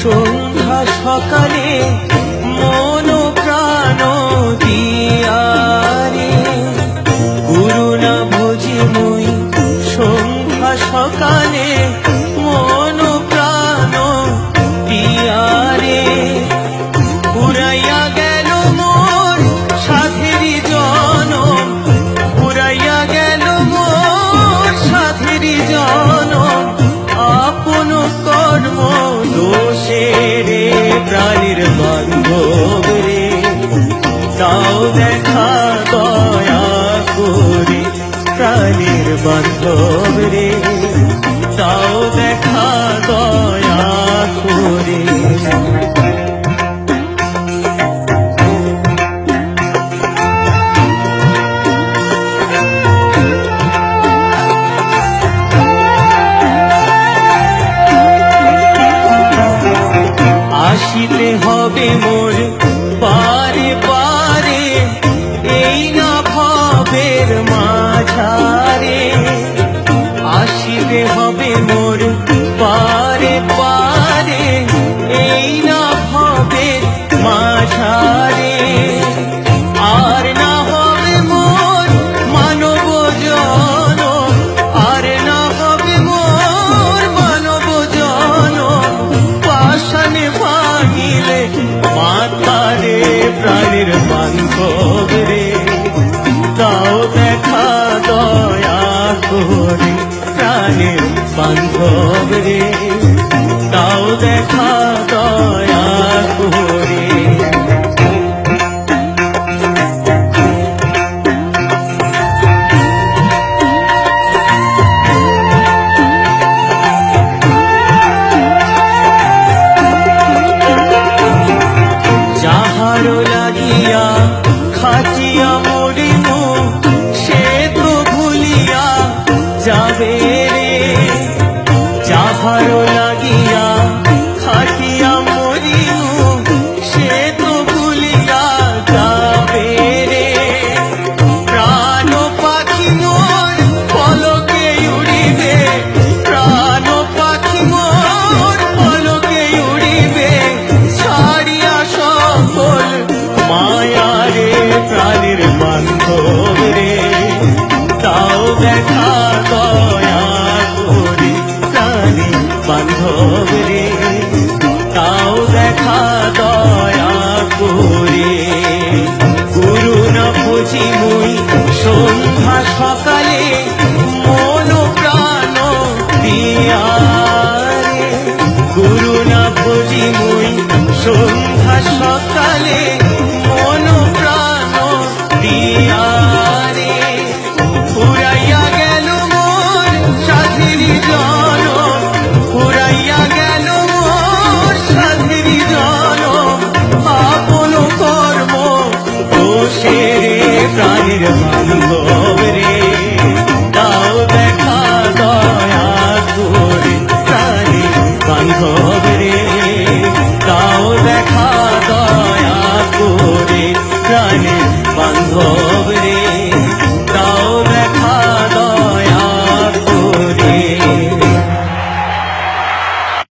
সন্ধ্যা সকালে মন প্রাণ দিয়ারে গুরু না ভজি মুই সন্ধ্যা সকালে মন প্রাণ দিয়ারে পুরাইয়া গেল মোর সাধেরি জনম পুরাইয়া গেল মোর সাধেরি জনম আপন কর্ম দোষে রে প্রাণীর বান্ধব রে তাও দেখা দয়া করে প্রাণীর বান্ধব রে তাও দেখা দয়া করে আসিতে হবে মোর পারে পারে এই না ভবের মাঝারে আসিতে হবে মোর পারে পারে এই না ভবের মাঝারে আর না হবে মোর মানব জনম আর না হবে মোর মানব জনম পাশানে ভাঙিলে মাথারে প্রাণীর বান্ধব রে তাও দেখা দয়া করে প্রাণীর বান্ধব রে তাও দেখা দয়া করে যাহারো লাগিয়া খাচিয়া মরিনু সে তো ভুলিয়া যাবে রে যাহারো লাগিয়া খাচিয়া মরিনু সে তো ভুলিয়া যাবে রে প্রাণ পাখি মোর পলকে উড়িবে প্রাণ পাখি মোর পলকে উড়িবে ছাড়িয়া সকল মায়া রে প্রাণীর বান্ধব রে তাও দেখা দয়া করে প্রাণীর বান্ধব রে তাও দেখা দয়া করে গুরু না বুঝি মুই সন্ধ্যা সকালে মন প্রাণ দিয়ারে গুরু না বুঝি মুই সন্ধ্যা সকালে মন প্রাণ দিয়ারে পুরাইয়া গেল মোর সাধেরি জনম পুরাইয়া গেল মোর সাধেরি জনম আপন কর্ম দোষে রে প্রাণীর বান্ধব রে তাও দেখা দয়া করে প্রাণীর বান্ধব